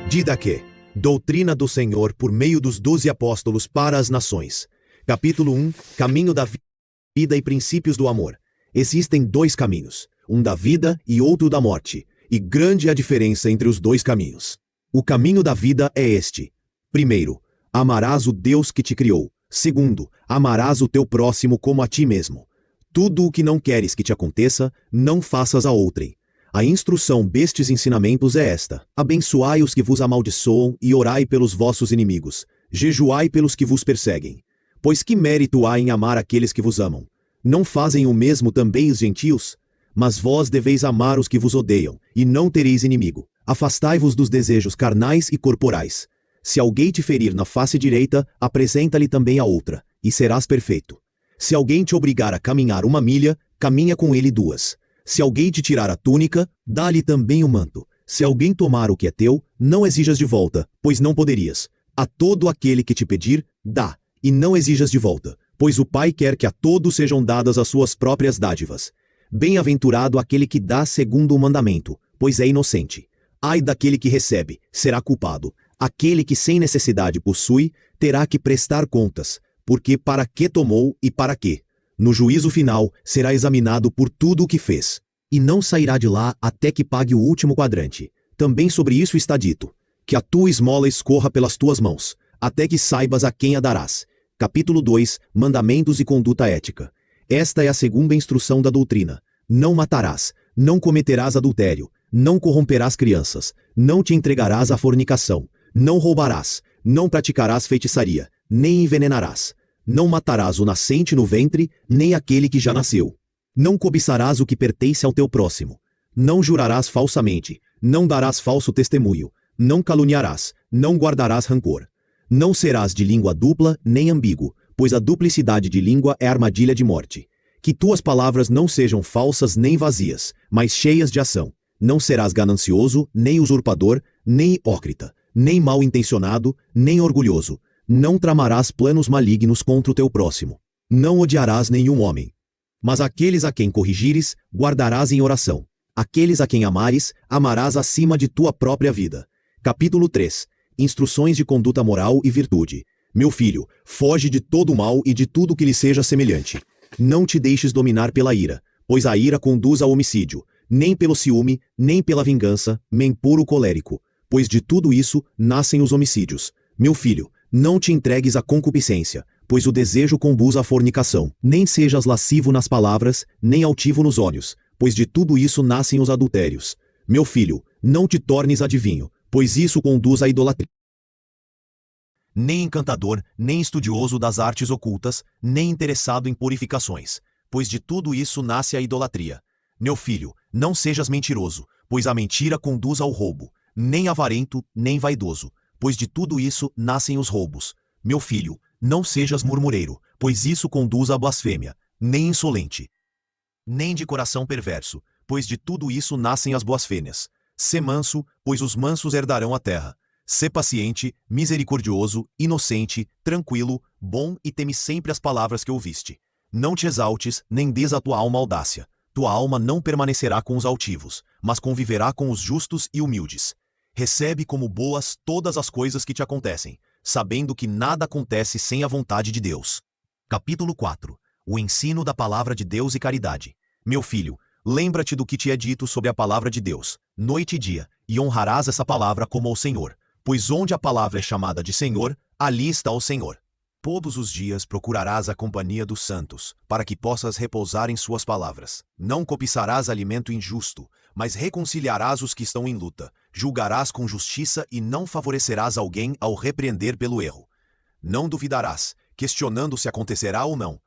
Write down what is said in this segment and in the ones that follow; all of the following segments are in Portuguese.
Didaquê, doutrina do Senhor por meio dos 12 apóstolos para as nações. Capítulo 1, caminho da vida e princípios do amor. Existem dois caminhos, um da vida e outro da morte, e grande é a diferença entre os dois caminhos. O caminho da vida é este. Primeiro, amarás o Deus que te criou. Segundo, amarás o teu próximo como a ti mesmo. Tudo o que não queres que te aconteça, não faças a outrem. A instrução destes ensinamentos é esta: abençoai os que vos amaldiçoam e orai pelos vossos inimigos. Jejuai pelos que vos perseguem. Pois que mérito há em amar aqueles que vos amam? Não fazem o mesmo também os gentios? Mas vós deveis amar os que vos odeiam, e não tereis inimigo. Afastai-vos dos desejos carnais e corporais. Se alguém te ferir na face direita, apresenta-lhe também a outra, e serás perfeito. Se alguém te obrigar a caminhar 1 milha, caminha com ele 2. Se alguém te tirar a túnica, dá-lhe também o manto. Se alguém tomar o que é teu, não exijas de volta, pois não poderias. A todo aquele que te pedir, dá, e não exijas de volta, pois o Pai quer que a todos sejam dadas as suas próprias dádivas. Bem-aventurado aquele que dá segundo o mandamento, pois é inocente. Ai daquele que recebe, será culpado. Aquele que sem necessidade possui, terá que prestar contas, porque para que tomou e para quê? No juízo final, será examinado por tudo o que fez, e não sairá de lá até que pague o último quadrante. Também sobre isso está dito, que a tua esmola escorra pelas tuas mãos, até que saibas a quem a darás. Capítulo 2, Mandamentos e Conduta Ética. Esta é a segunda instrução da doutrina. Não matarás, não cometerás adultério, não corromperás crianças, não te entregarás à fornicação, não roubarás, não praticarás feitiçaria, nem envenenarás. Não matarás o nascente no ventre, nem aquele que já nasceu. Não cobiçarás o que pertence ao teu próximo. Não jurarás falsamente, não darás falso testemunho, não caluniarás, não guardarás rancor. Não serás de língua dupla, nem ambíguo, pois a duplicidade de língua é armadilha de morte. Que tuas palavras não sejam falsas nem vazias, mas cheias de ação. Não serás ganancioso, nem usurpador, nem hipócrita, nem mal-intencionado, nem orgulhoso. Não tramarás planos malignos contra o teu próximo. Não odiarás nenhum homem. Mas aqueles a quem corrigires, guardarás em oração. Aqueles a quem amares, amarás acima de tua própria vida. Capítulo 3. Instruções de conduta moral e virtude. Meu filho, foge de todo o mal e de tudo que lhe seja semelhante. Não te deixes dominar pela ira, pois a ira conduz ao homicídio, nem pelo ciúme, nem pela vingança, nem puro colérico, pois de tudo isso nascem os homicídios. Meu filho, não te entregues à concupiscência, pois o desejo conduz à fornicação. Nem sejas lascivo nas palavras, nem altivo nos olhos, pois de tudo isso nascem os adultérios. Meu filho, não te tornes adivinho, pois isso conduz à idolatria. Nem encantador, nem estudioso das artes ocultas, nem interessado em purificações, pois de tudo isso nasce a idolatria. Meu filho, não sejas mentiroso, pois a mentira conduz ao roubo, nem avarento, nem vaidoso, pois de tudo isso nascem os roubos. Meu filho, não sejas murmureiro, pois isso conduz à blasfêmia, nem insolente, nem de coração perverso, pois de tudo isso nascem as blasfêmias. Sê manso, pois os mansos herdarão a terra. Sê paciente, misericordioso, inocente, tranquilo, bom e teme sempre as palavras que ouviste. Não te exaltes, nem des à tua alma audácia. Tua alma não permanecerá com os altivos, mas conviverá com os justos e humildes. Recebe como boas todas as coisas que te acontecem, sabendo que nada acontece sem a vontade de Deus. Capítulo 4. O ensino da palavra de Deus e caridade. Meu filho, lembra-te do que te é dito sobre a palavra de Deus, noite e dia, e honrarás essa palavra como ao Senhor, pois onde a palavra é chamada de Senhor, ali está o Senhor. Todos os dias procurarás a companhia dos santos, para que possas repousar em suas palavras. Não cobiçarás alimento injusto, mas reconciliarás os que estão em luta. Julgarás com justiça e não favorecerás alguém ao repreender pelo erro. Não duvidarás, questionando se acontecerá ou não.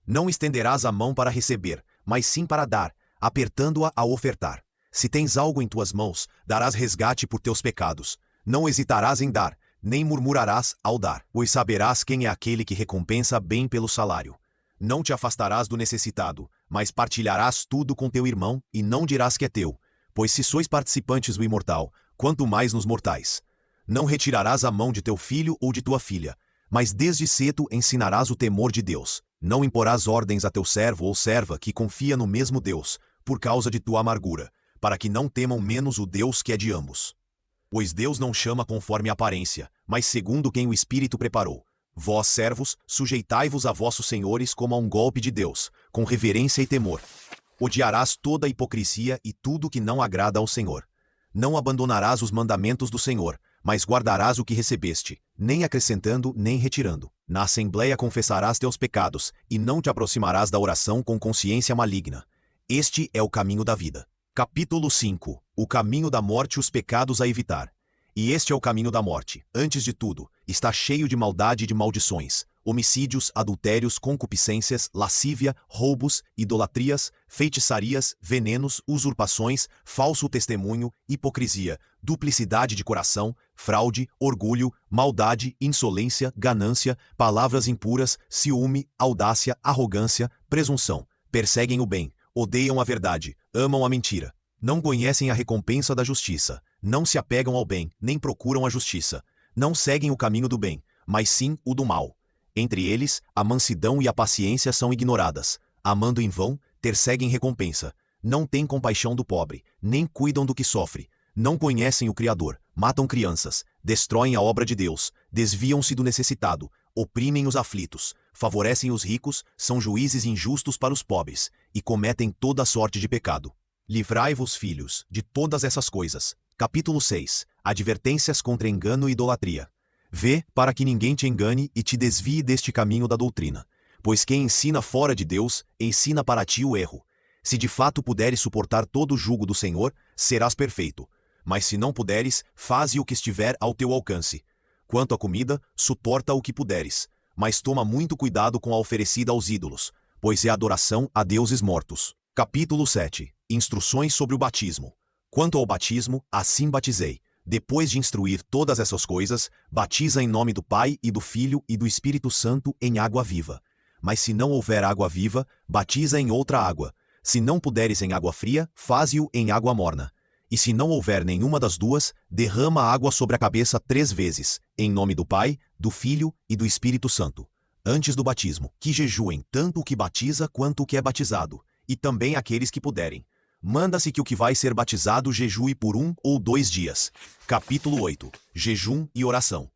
Não estenderás a mão para receber, mas sim para dar, apertando-a ao ofertar. Se tens algo em tuas mãos, darás resgate por teus pecados. Não hesitarás em dar, nem murmurarás ao dar, pois saberás quem é aquele que recompensa bem pelo salário. Não te afastarás do necessitado, mas partilharás tudo com teu irmão, e não dirás que é teu, pois se sois participantes do imortal, quanto mais nos mortais. Não retirarás a mão de teu filho ou de tua filha, mas desde cedo ensinarás o temor de Deus. Não imporás ordens a teu servo ou serva que confia no mesmo Deus, por causa de tua amargura, para que não temam menos o Deus que é de ambos. Pois Deus não chama conforme a aparência, mas segundo quem o Espírito preparou. Vós, servos, sujeitai-vos a vossos senhores como a um golpe de Deus, com reverência e temor. Odiarás toda a hipocrisia e tudo que não agrada ao Senhor. Não abandonarás os mandamentos do Senhor, mas guardarás o que recebeste, nem acrescentando nem retirando. Na assembleia confessarás teus pecados, e não te aproximarás da oração com consciência maligna. Este é o caminho da vida. Capítulo 5. O caminho da morte e os pecados a evitar. E este é o caminho da morte. Antes de tudo, está cheio de maldade e de maldições, homicídios, adultérios, concupiscências, lascívia, roubos, idolatrias, feitiçarias, venenos, usurpações, falso testemunho, hipocrisia, duplicidade de coração, fraude, orgulho, maldade, insolência, ganância, palavras impuras, ciúme, audácia, arrogância, presunção. Perseguem o bem, odeiam a verdade, amam a mentira. Não conhecem a recompensa da justiça, não se apegam ao bem, nem procuram a justiça. Não seguem o caminho do bem, mas sim o do mal. Entre eles, a mansidão e a paciência são ignoradas. Amando em vão, perseguem recompensa. Não têm compaixão do pobre, nem cuidam do que sofre. Não conhecem o Criador, matam crianças, destroem a obra de Deus, desviam-se do necessitado, oprimem os aflitos, favorecem os ricos, são juízes injustos para os pobres, e cometem toda sorte de pecado. Livrai-vos, filhos, de todas essas coisas. Capítulo 6. Advertências contra engano e idolatria. Vê, para que ninguém te engane e te desvie deste caminho da doutrina. Pois quem ensina fora de Deus, ensina para ti o erro. Se de fato puderes suportar todo o jugo do Senhor, serás perfeito. Mas se não puderes, faze o que estiver ao teu alcance. Quanto à comida, suporta o que puderes. Mas toma muito cuidado com a oferecida aos ídolos, pois é adoração a deuses mortos. Capítulo 7. Instruções sobre o batismo. Quanto ao batismo, assim batizei. Depois de instruir todas essas coisas, batiza em nome do Pai e do Filho e do Espírito Santo em água viva. Mas se não houver água viva, batiza em outra água. Se não puderes em água fria, faze-o em água morna. E se não houver nenhuma das duas, derrama água sobre a cabeça 3 vezes, em nome do Pai, do Filho e do Espírito Santo. Antes do batismo, que jejuem tanto o que batiza quanto o que é batizado, e também aqueles que puderem. Manda-se que o que vai ser batizado jejue por 1 ou 2 dias. Capítulo 8. Jejum e oração.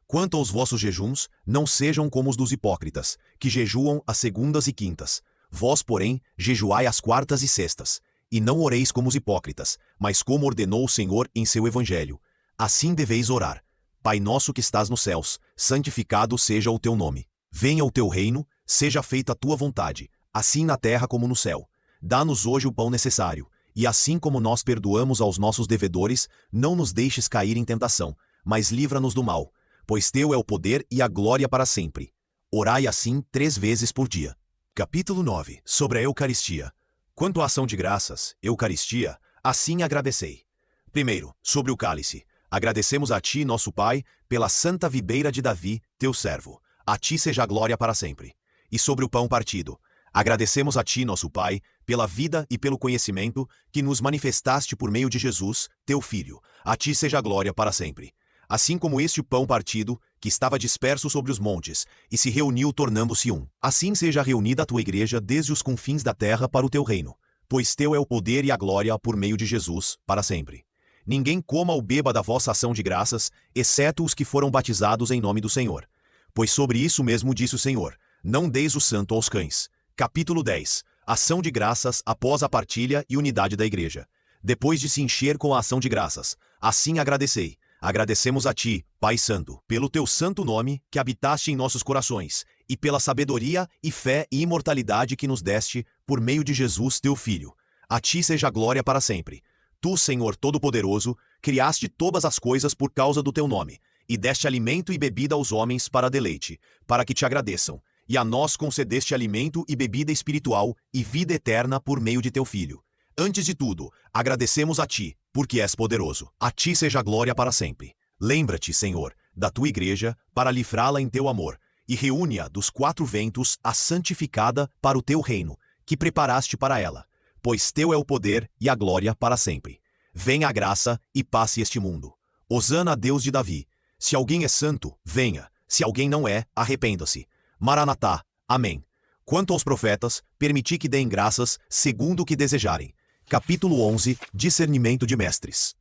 Quanto aos vossos jejuns, não sejam como os dos hipócritas, que jejuam às segundas e quintas. Vós, porém, jejuai às quartas e sextas. E não oreis como os hipócritas, mas como ordenou o Senhor em seu Evangelho. Assim deveis orar. Pai nosso que estás nos céus, santificado seja o teu nome. Venha o teu reino, seja feita a tua vontade, assim na terra como no céu. Dá-nos hoje o pão necessário, e assim como nós perdoamos aos nossos devedores, não nos deixes cair em tentação, mas livra-nos do mal, pois teu é o poder e a glória para sempre. Orai assim 3 vezes por dia. Capítulo 9. Sobre a Eucaristia. Quanto à ação de graças, Eucaristia, assim agradecei. Primeiro, sobre o cálice. Agradecemos a ti, nosso Pai, pela santa videira de Davi, teu servo. A ti seja a glória para sempre. E sobre o pão partido. Agradecemos a ti, nosso Pai, pela vida e pelo conhecimento que nos manifestaste por meio de Jesus, teu Filho. A ti seja a glória para sempre. Assim como este pão partido, que estava disperso sobre os montes, e se reuniu tornando-se um. Assim seja reunida a tua igreja desde os confins da terra para o teu reino. Pois teu é o poder e a glória por meio de Jesus, para sempre. Ninguém coma ou beba da vossa ação de graças, exceto os que foram batizados em nome do Senhor. Pois sobre isso mesmo disse o Senhor: não deis o santo aos cães. Capítulo 10. Ação de graças após a partilha e unidade da igreja. Depois de se encher com a ação de graças, assim agradecei. Agradecemos a ti, Pai Santo, pelo teu santo nome que habitaste em nossos corações, e pela sabedoria e fé e imortalidade que nos deste por meio de Jesus, teu Filho. A ti seja a glória para sempre. Tu, Senhor Todo-Poderoso, criaste todas as coisas por causa do teu nome, e deste alimento e bebida aos homens para deleite, para que te agradeçam. E a nós concedeste alimento e bebida espiritual e vida eterna por meio de teu Filho. Antes de tudo, agradecemos a ti, porque és poderoso. A ti seja a glória para sempre. Lembra-te, Senhor, da tua igreja, para livrá-la em teu amor, e reúne-a dos 4 ventos, a santificada para o teu reino, que preparaste para ela. Pois teu é o poder e a glória para sempre. Venha a graça e passe este mundo. Hosana a Deus de Davi. Se alguém é santo, venha. Se alguém não é, arrependa-se. Maranatá. Amém. Quanto aos profetas, permiti que deem graças, segundo o que desejarem. Capítulo 11. Discernimento de mestres.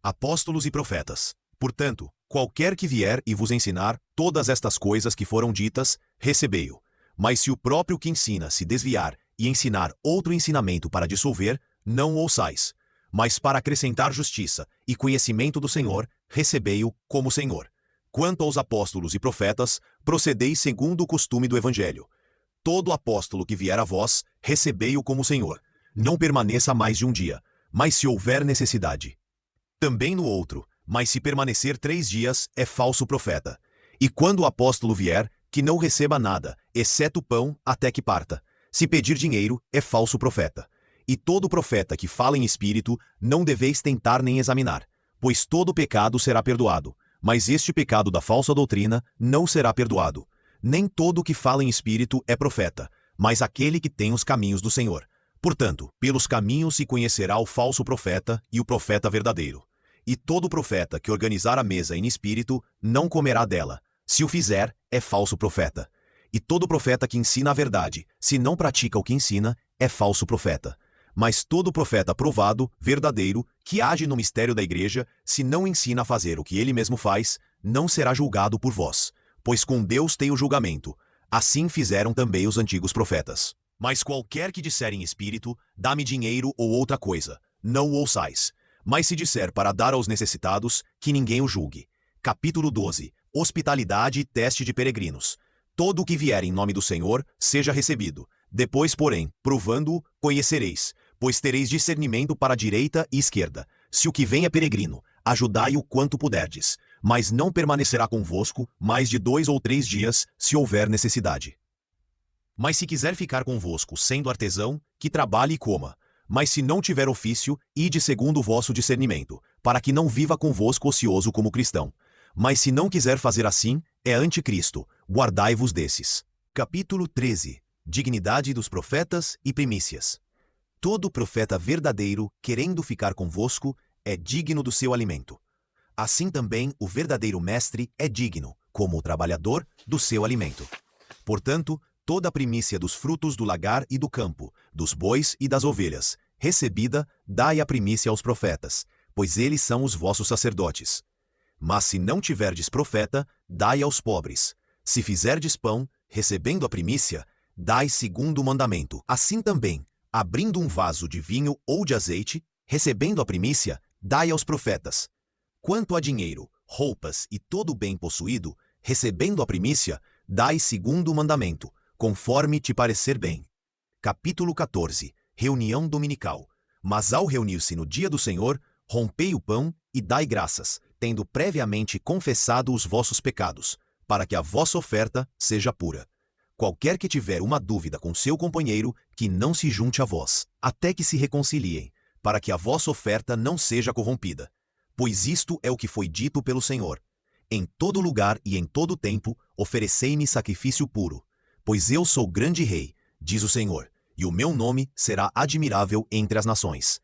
Apóstolos e profetas. Portanto, qualquer que vier e vos ensinar todas estas coisas que foram ditas, recebei-o. Mas se o próprio que ensina se desviar e ensinar outro ensinamento para dissolver, não o ouçais. Mas para acrescentar justiça e conhecimento do Senhor, recebei-o como Senhor. Quanto aos apóstolos e profetas, procedeis segundo o costume do Evangelho. Todo apóstolo que vier a vós, recebei-o como Senhor. Não permaneça mais de um dia, mas se houver necessidade. Também no outro, mas se permanecer 3 dias, é falso profeta. E quando o apóstolo vier, que não receba nada, exceto pão, até que parta. Se pedir dinheiro, é falso profeta. E todo profeta que fala em espírito, não deveis tentar nem examinar, pois todo pecado será perdoado, mas este pecado da falsa doutrina não será perdoado. Nem todo que fala em espírito é profeta, mas aquele que tem os caminhos do Senhor. Portanto, pelos caminhos se conhecerá o falso profeta e o profeta verdadeiro. E todo profeta que organizar a mesa em espírito não comerá dela. Se o fizer, é falso profeta. E todo profeta que ensina a verdade, se não pratica o que ensina, é falso profeta. Mas todo profeta provado, verdadeiro, que age no mistério da igreja, se não ensina a fazer o que ele mesmo faz, não será julgado por vós, pois com Deus tem o julgamento. Assim fizeram também os antigos profetas. Mas qualquer que disser em espírito, dá-me dinheiro ou outra coisa, não o ouçais. Mas se disser para dar aos necessitados, que ninguém o julgue. Capítulo 12. Hospitalidade e teste de peregrinos. Todo o que vier em nome do Senhor, seja recebido. Depois, porém, provando-o, conhecereis, pois tereis discernimento para a direita e esquerda. Se o que vem é peregrino, ajudai-o quanto puderdes, mas não permanecerá convosco mais de 2 ou 3 dias, se houver necessidade. Mas se quiser ficar convosco, sendo artesão, que trabalhe e coma. Mas se não tiver ofício, ide segundo o vosso discernimento, para que não viva convosco ocioso como cristão. Mas se não quiser fazer assim, é anticristo, guardai-vos desses. Capítulo 13. Dignidade dos profetas e primícias. Todo profeta verdadeiro, querendo ficar convosco, é digno do seu alimento. Assim também o verdadeiro mestre é digno, como o trabalhador, do seu alimento. Portanto, toda a primícia dos frutos do lagar e do campo, dos bois e das ovelhas, recebida, dai a primícia aos profetas, pois eles são os vossos sacerdotes. Mas se não tiverdes profeta, dai aos pobres. Se fizerdes pão, recebendo a primícia, dai segundo o mandamento. Assim também, abrindo um vaso de vinho ou de azeite, recebendo a primícia, dai aos profetas. Quanto a dinheiro, roupas e todo o bem possuído, recebendo a primícia, dai segundo o mandamento, conforme te parecer bem. Capítulo 14. Reunião dominical. Mas ao reunir-se no dia do Senhor, rompei o pão e dai graças, tendo previamente confessado os vossos pecados, para que a vossa oferta seja pura. Qualquer que tiver uma dúvida com seu companheiro, que não se junte a vós, até que se reconciliem, para que a vossa oferta não seja corrompida. Pois isto é o que foi dito pelo Senhor. Em todo lugar e em todo tempo, oferecei-me sacrifício puro. Pois eu sou grande rei, diz o Senhor, e o meu nome será admirável entre as nações.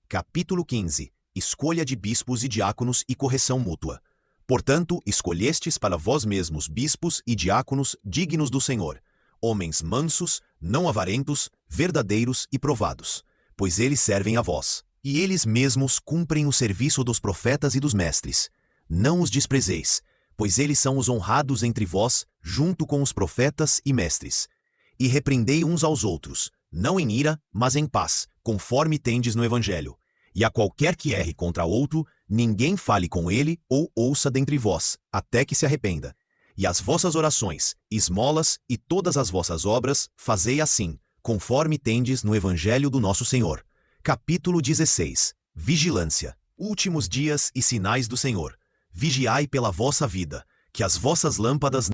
Capítulo 15. Escolha de bispos e diáconos e correção mútua. Portanto, escolhestes para vós mesmos bispos e diáconos dignos do Senhor, homens mansos, não avarentos, verdadeiros e provados, pois eles servem a vós, e eles mesmos cumprem o serviço dos profetas e dos mestres. Não os desprezeis, pois eles são os honrados entre vós, junto com os profetas e mestres. E repreendei uns aos outros, não em ira, mas em paz, conforme tendes no Evangelho. E a qualquer que erre contra outro, ninguém fale com ele ou ouça dentre vós, até que se arrependa. E as vossas orações, esmolas e todas as vossas obras, fazei assim, conforme tendes no Evangelho do nosso Senhor. Capítulo 16. Vigilância. Últimos dias e sinais do Senhor. Vigiai pela vossa vida, que as vossas lâmpadas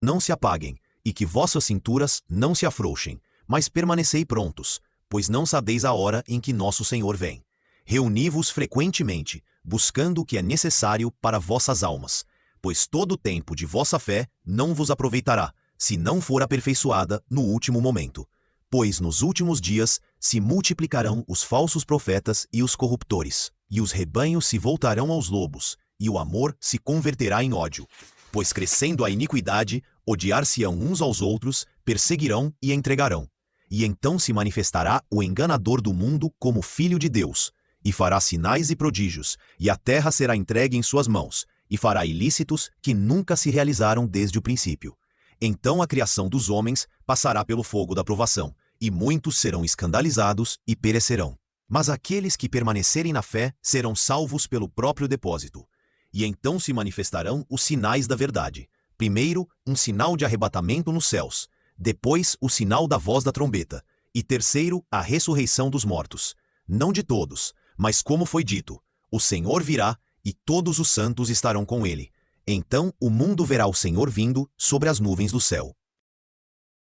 não se apaguem, e que vossas cinturas não se afrouxem, mas permanecei prontos, pois não sabeis a hora em que nosso Senhor vem. Reuni-vos frequentemente, buscando o que é necessário para vossas almas, pois todo o tempo de vossa fé não vos aproveitará, se não for aperfeiçoada no último momento. Pois nos últimos dias se multiplicarão os falsos profetas e os corruptores, e os rebanhos se voltarão aos lobos, e o amor se converterá em ódio. Pois crescendo a iniquidade, odiar-se-ão uns aos outros, perseguirão e entregarão. E então se manifestará o enganador do mundo como filho de Deus, e fará sinais e prodígios, e a terra será entregue em suas mãos, e fará ilícitos que nunca se realizaram desde o princípio. Então a criação dos homens passará pelo fogo da provação, e muitos serão escandalizados e perecerão. Mas aqueles que permanecerem na fé serão salvos pelo próprio depósito. E então se manifestarão os sinais da verdade. Primeiro, um sinal de arrebatamento nos céus. Depois, o sinal da voz da trombeta. E terceiro, a ressurreição dos mortos. Não de todos, mas como foi dito, o Senhor virá e todos os santos estarão com ele. Então o mundo verá o Senhor vindo sobre as nuvens do céu.